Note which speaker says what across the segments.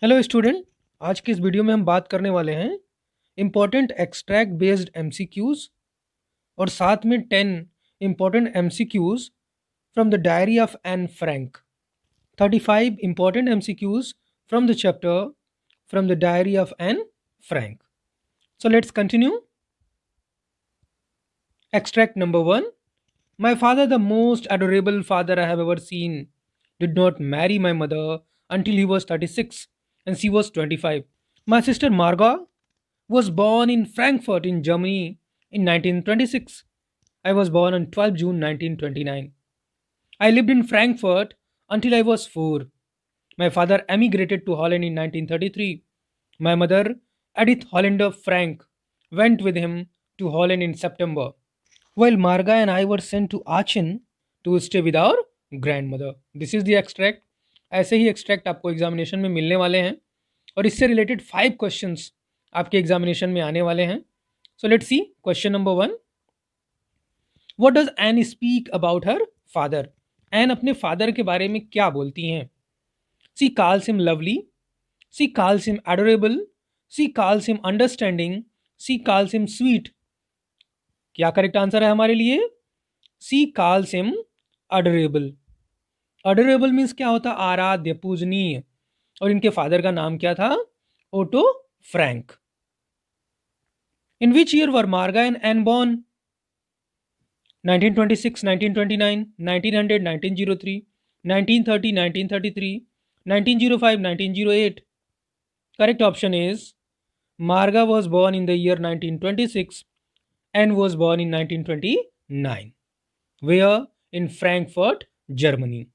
Speaker 1: Hello student. आज की इस वीडियो में हम बात करने वाले हैं इम्पॉर्टेंट एक्सट्रैक्ट बेस्ड एमसीक्यूज और साथ में 10 important MCQs from the diary of Anne Frank. 35 important MCQs from the chapter from the diary of Anne Frank. So let's continue. Extract number 1. My father, the most adorable father I have ever seen, did not marry my mother until he was 36 and she was 25. My sister Margot was born in Frankfurt in Germany in 1926. I was born on 12 June 1929. I lived in Frankfurt until I was 4. My father emigrated to Holland in 1933. My mother, Edith Hollander Frank, went with him to Holland in September, while Marga and I were sent to Aachen to stay with our grandmother. This is the extract. ऐसे ही extract आपको examination में मिलने वाले हैं और इससे related 5 questions आपके examination में आने वाले हैं. So let's see question number 1. What does Anne speak about her father? Anne अपने फादर के बारे में क्या बोलती हैं? She calls him lovely, she calls him adorable, she calls him understanding, she calls him sweet. क्या करेक्ट आंसर है हमारे लिए? She calls him adorable. Adorable means क्या होता? आराध्य, पूजनीय. और इनके फादर का नाम क्या था? Otto Frank. In which year were Margot and Anne born? 1926, 1929, 1900, 1903, 1930, 1933, 1905, 1908. Correct option is Marga was born in the year 1926 and was born in 1929. Where? In Frankfurt, Germany.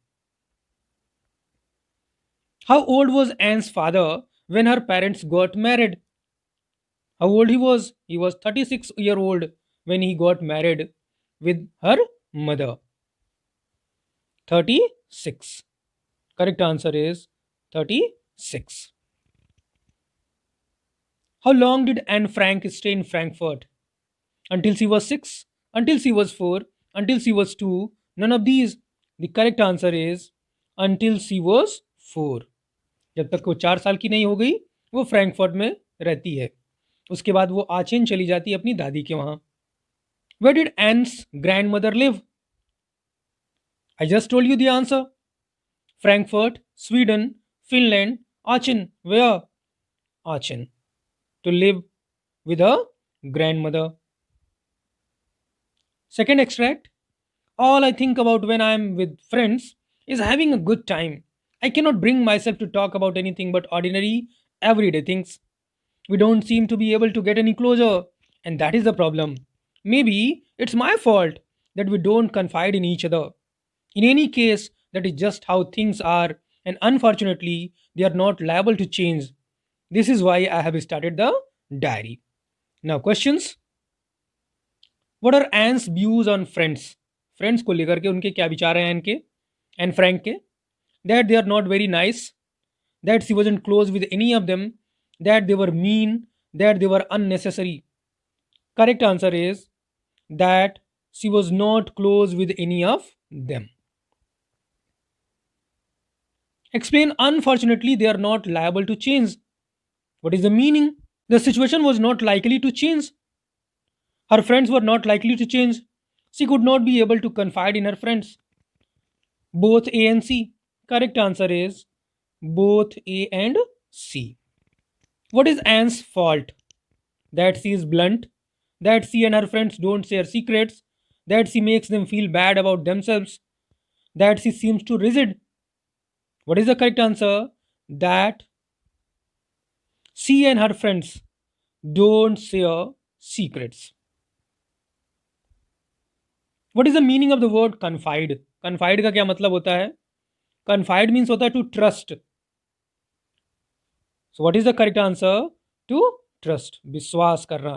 Speaker 1: How old was Anne's father when her parents got married? How old he was? He was 36-year-old when he got married with her mother. 36. Correct answer is 36. How long did Anne Frank stay in Frankfurt? Until she was 6, until she was 4, until she was 2, none of these. The correct answer is until she was 4. जब तक वो 4 साल की नहीं हो गई वो Frankfurt में रहती है. उसके बाद वो आचेन चली जाती है अपनी दादी के वहां. Where did Anne's grandmother live? I just told you the answer. Frankfurt, Sweden, Finland, Aachen. Where? Aachen. To live with her grandmother. Second extract. All I think about when I am with friends is having a good time. I cannot bring myself to talk about anything but ordinary, everyday things. We don't seem to be able to get any closer, and that is the problem. Maybe it's my fault that we don't confide in each other. In any case, that is just how things are, and unfortunately, they are not liable to change. This is why I have started the diary. Now, questions. What are Anne's views on friends? Friends को लेकर के उनके क्या विचार हैं Anne Frank के? That they are not very nice, that she wasn't close with any of them, that they were mean, that they were unnecessary. Correct answer is that she was not close with any of them. Explain unfortunately they are not liable to change. What is the meaning? The situation was not likely to change. Her friends were not likely to change. She could not be able to confide in her friends. Both A and C. Correct answer is both A and C. What is Anne's fault? That she is blunt, that she and her friends don't share secrets, that she makes them feel bad about themselves, that she seems too rigid. What is the correct answer? That she and her friends don't share secrets. What is the meaning of the word confide? Confide का क्या मतलब होता है? Confide means होता है to trust. So what is the correct answer? To trust. विश्वास करना.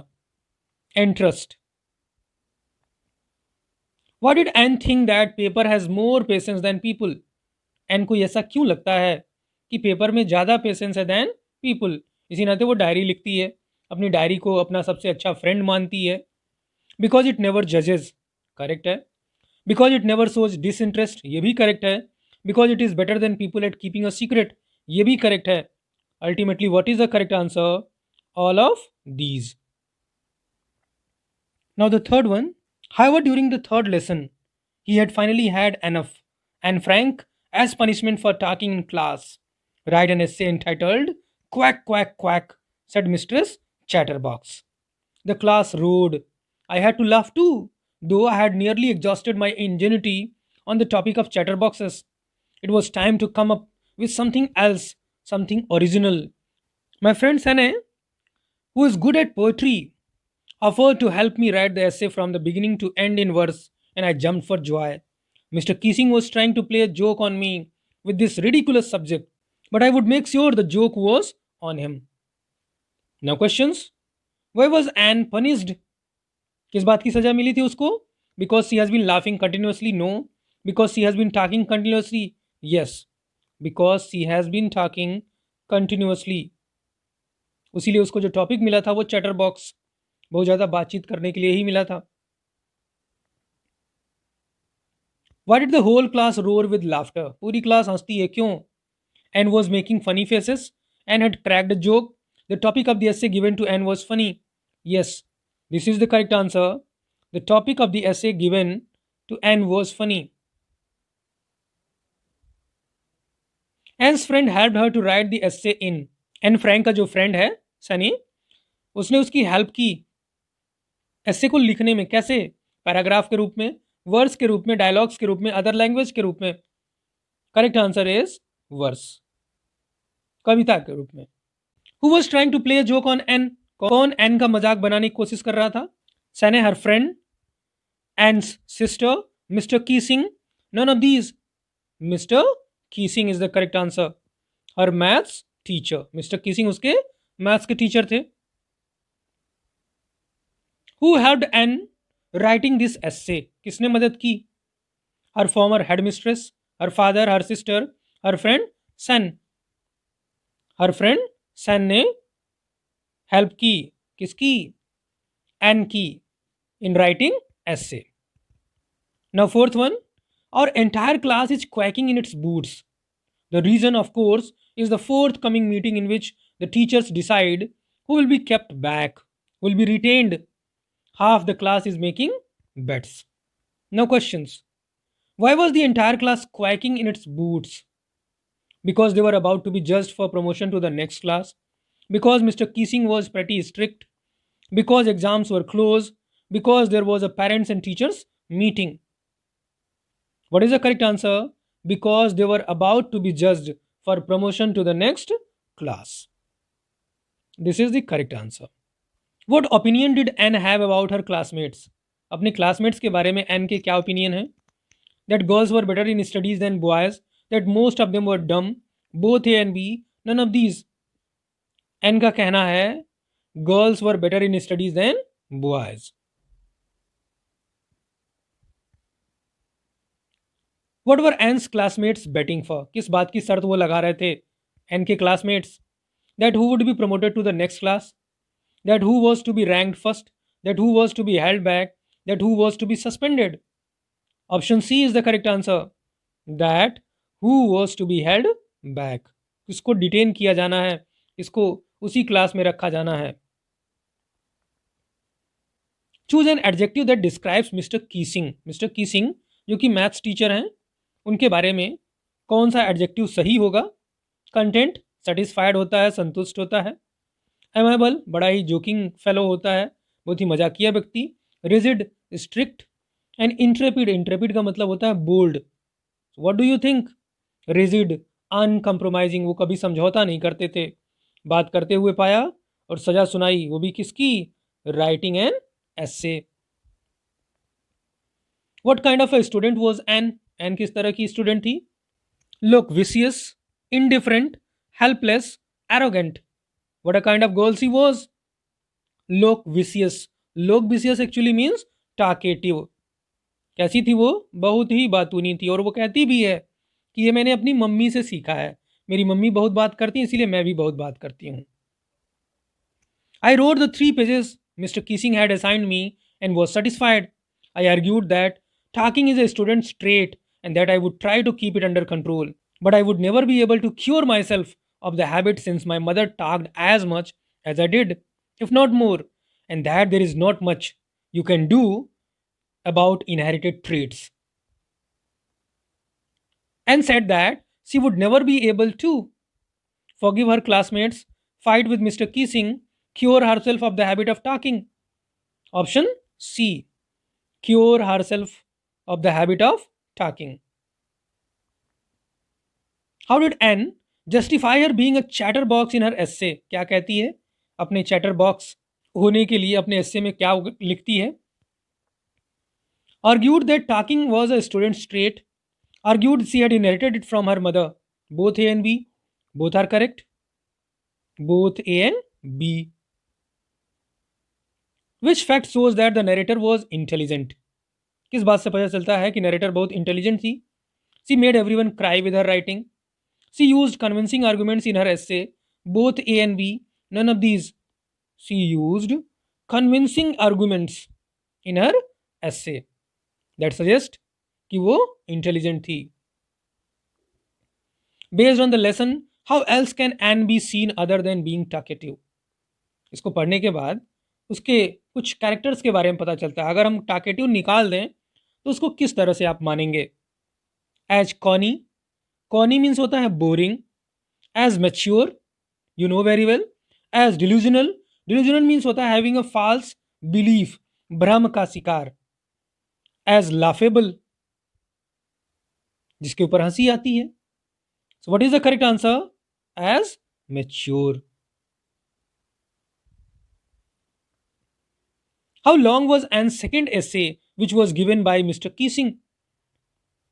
Speaker 1: Entrust. Why did Anne think that paper has more patience than people? Anne को ऐसा क्यों लगता है कि पेपर में ज़्यादा पेशेंस है than people? इसी नाते वो डायरी लिखती है, अपनी डायरी को अपना सबसे अच्छा फ्रेंड मानती है. बिकॉज इट नेवर जजेस. करेक्ट है. Because it never shows disinterest. ये भी करेक्ट है. Because it is better than people at keeping a secret. ये भी करेक्ट है. Ultimately, what is the correct answer? All of these. Now, the third one. However, during the third lesson, he had finally had enough, and Frank, as punishment for talking in class, write an essay entitled Quack, Quack, Quack, said Mistress Chatterbox. The class roared. I had to laugh too, though I had nearly exhausted my ingenuity on the topic of chatterboxes. It was time to come up with something else, something original. My friend Sane, who is good at poetry, offered to help me write the essay from the beginning to end in verse, and I jumped for joy. Mr. Keesing was trying to play a joke on me with this ridiculous subject, but I would make sure the joke was on him. Now, questions? Why was Anne punished? किस बात की सजा मिली थी उसको? Because she has been laughing continuously? No. Because she has been talking continuously? Yes. Because she has been talking continuously. उसीलिए उसको जो topic मिला था वो चैटर बॉक्स, बहुत ज़्यादा बातचीत करने के लिए ही मिला था. Why did the whole class roar with laughter? पूरी क्लास हंसती है क्यों? Anne was making funny faces. Anne had cracked a joke. The topic of the essay given to Anne was funny. Yes, this is the correct answer. The topic of the essay given to Anne was funny. Anne's friend helped her to write the essay in. Anne Frank का जो friend है सनी, उसने उसकी help की एस्से को लिखने में. कैसे? पैराग्राफ के रूप में, वर्स के रूप में, डायलॉग्स के रूप में, अदर लैंग्वेज के रूप में. करेक्ट आंसर इज वर्स, कविता के रूप में. Who was trying to play joke on Anne? कौन एन का मजाक बनाने की कोशिश कर रहा था? Sanne, her friend, Anne's sister, mister Keesing, none of these. Mister Keesing is the correct answer. Her maths teacher, mister Keesing उसके मैथ्स के टीचर थे. Who helped Anne writing this essay? किसने मदद की? Her former headmistress, her father, her sister, her friend Sanne. Her friend Sanne ने help की. किसकी? Anne की, in writing essay. Now, fourth one. Our entire class is quacking in its boots. The reason, of course, is the forthcoming meeting in which the teachers decide who will be kept back, who will be retained. Half the class is making bets. Now, questions. Why was the entire class quacking in its boots? Because they were about to be judged for promotion to the next class. Because Mr. Keesing was pretty strict. Because exams were close. Because there was a parents and teachers meeting. What is the correct answer? Because they were about to be judged for promotion to the next class. This is the correct answer. What opinion did Anne have about her classmates? अपने classmates के बारे में Anne के क्या opinion है? That girls were better in studies than boys. That most of them were dumb. Both A and B. None of these. Anne का कहना है girls were better in studies than boys. What were Anne's classmates betting for? किस बात की शर्त वो लगा रहे थे Anne के classmates? That who would be promoted to the next class, that who was to be ranked first, that who was to be held back, that who was to be suspended. Option C is the correct answer. That who was to be held back. किसको detain किया जाना है, इसको उसी class में रखा जाना है. Choose an adjective that describes Mr. Keesing. Mr. Keesing जो कि मैथ्स टीचर हैं, उनके बारे में कौन सा एडजेक्टिव सही होगा? कंटेंट, सेटिस्फाइड होता है, संतुष्ट होता है. एमेबल, बड़ा ही जोकिंग फेलो होता है, बहुत ही मजाकिया व्यक्ति. Rigid, strict. And intrepid, intrepid का मतलब होता है bold. What do you think? Rigid, uncompromising, वो कभी समझौता नहीं करते थे. बात करते हुए पाया और सजा सुनाई, वो भी किसकी? Writing an essay. What kind of a student was Anne? Anne किस तरह की स्टूडेंट थी? Look vicious, indifferent, helpless, arrogant. What a kind of girl she was? Look vicious. Look vicious actually means talkative. कैसी थी वो? बहुत ही बातूनी थी. और वो कहती भी है कि ये मैंने अपनी मम्मी से सीखा है. मेरी मम्मी बहुत बात करती है, इसीलिए मैं भी बहुत बात करती हूँ. I wrote the 3 pages Mr. Keesing had assigned me and was satisfied. I argued that talking is a student's trait and that I would try to keep it under control. But I would never be able to cure myself of the habit since my mother talked as much as I did, if not more, and that there is not much you can do about inherited traits, and said that she would never be able to forgive her classmates, fight with Mr. Keesing, cure herself of the habit of talking. Option C, cure herself of the habit of talking. How did Anne justify her being a chatterbox in her essay? क्या कहती है अपने chatterbox होने के लिए अपने essay में क्या लिखती है? Argued that talking was a student's trait. Argued she had inherited it from her mother. Both A and B. Both are correct. Both A and B. Which fact shows that the narrator was intelligent? किस बात से पता चलता है कि narrator बहुत intelligent थी? She made everyone cry with her writing. She used convincing arguments in her essay. Both A and B. None of these. She used convincing arguments in her essay. That suggests कि वो intelligent थी. Based on the lesson, how else can Anne be seen other than being talkative? इसको पढ़ने के बाद उसके कुछ characters के बारे में पता चलता है. अगर हम टाकेटिव निकाल दें तो उसको किस तरह से आप मानेंगे? एज कॉनी, कॉनी मीन्स होता है boring. As mature, you know very well. As delusional, delusional means होता है हैविंग अ फॉल्स बिलीफ, भ्रम का शिकार. एज लाफेबल, जिसके ऊपर हंसी आती है. So what is the correct answer? As mature. How long was Anne's second essay which was given by Mr. Keesing?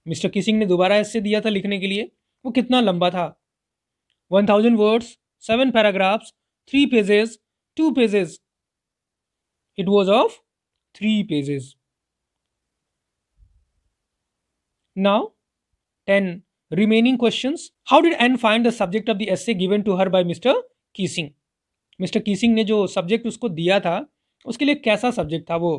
Speaker 1: Mr. Keesing ने दोबारा essay दिया था लिखने के लिए. वो कितना लंबा था? 1000 words, 7 paragraphs, 3 pages, 2 pages. It was of 3 pages. Now, 10 remaining questions. How did Anne find the subject of the essay given to her by Mr. Keesing? Mr. Keesing ने जो subject उसको दिया था उसके लिए कैसा सब्जेक्ट था वो?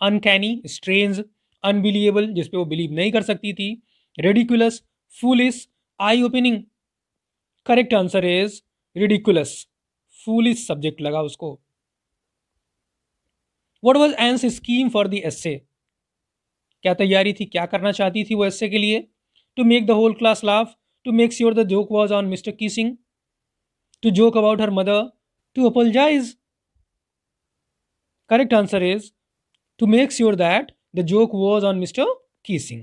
Speaker 1: अनकैनी, स्ट्रेंज, अनबिलीवेबल, जिसपे वो बिलीव नहीं कर सकती थी, ridiculous, foolish, eye opening. Correct answer is ridiculous. Foolish subject लगा उसको. What was Anne's scheme for the essay? क्या तैयारी थी, क्या करना चाहती थी वो एस्से के लिए? To make the whole class laugh, to make sure the joke was on mister Keesing, to joke about her mother, to apologise. Correct answer is to make sure that the joke was on Mr. Keesing.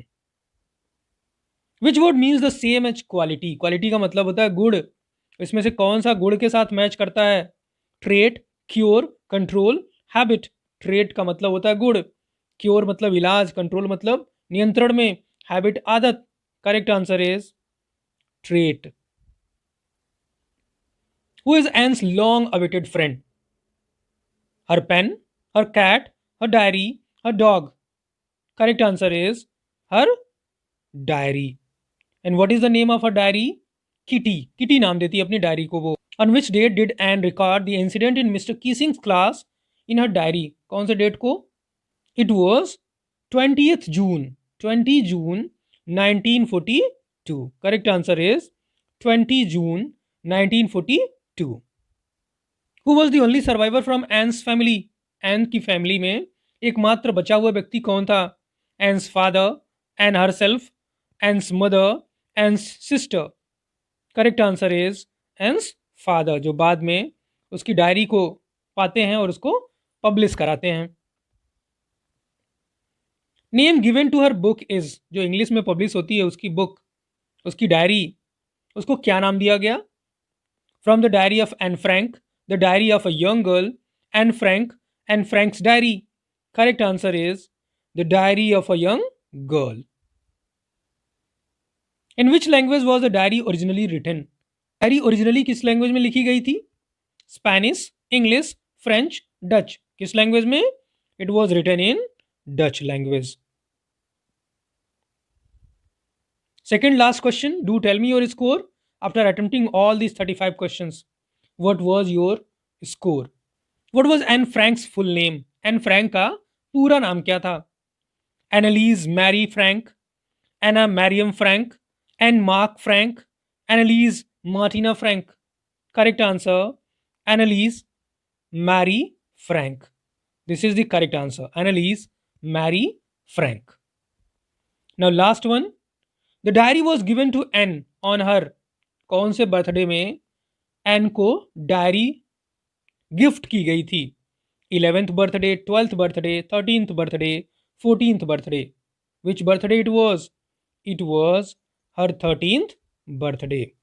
Speaker 1: Which word means the same as quality? Quality का मतलब होता है गुड़. इसमें से कौन सा गुड़ के साथ मैच करता है? Trait, cure, control, habit. Trait का मतलब होता है गुड़, cure मतलब इलाज, control मतलब नियंत्रण में, habit आदत. Correct answer is trait. Who is Anne's long-awaited friend? Her pen, her cat, her diary, her dog. Correct answer is her diary. And what is the name of her diary? Kitty. Kitty नाम देती है अपनी diary को वो. On which date did Anne record the incident in Mr. Keesing's class in her diary? कौन से date को? It was 20th June. 20 June 1942. Correct answer is 20 June 1942. Who was the only survivor from Anne's family? Anne की family में एकमात्र बचा हुआ व्यक्ति कौन था? Anne's father, Anne herself, Anne's mother, Anne's sister. Correct answer is Anne's father, जो बाद में उसकी डायरी को पाते हैं और उसको पब्लिश कराते हैं. Name given to her book is, जो इंग्लिश में पब्लिश होती है उसकी बुक, उसकी डायरी, उसको क्या नाम दिया गया? From the diary of Anne Frank, the diary of a young girl, Anne Frank, and Frank's diary. Correct answer is the diary of a young girl. In which language was the diary originally written? Diary originally किस language में लिखी गई थी? Spanish, English, French, Dutch. किस language में? It was written in Dutch language. Second last question. Do tell me your score after attempting all these 35 questions. What was your score? What was Anne Frank's full name? Anne Frank का पूरा नाम क्या था? Annalise Mary Frank, Anna Mariam Frank, Anne Mark Frank, Annalise Martina Frank. Correct answer. Annalise Mary Frank. This is the correct answer. Annalise Mary Frank. Now last one. The diary was given to N on her कौन से birthday में N को diary gift की गई थी? 11th birthday, 12th birthday, 13th birthday, 14th birthday. Which birthday it was? It was her 13th birthday.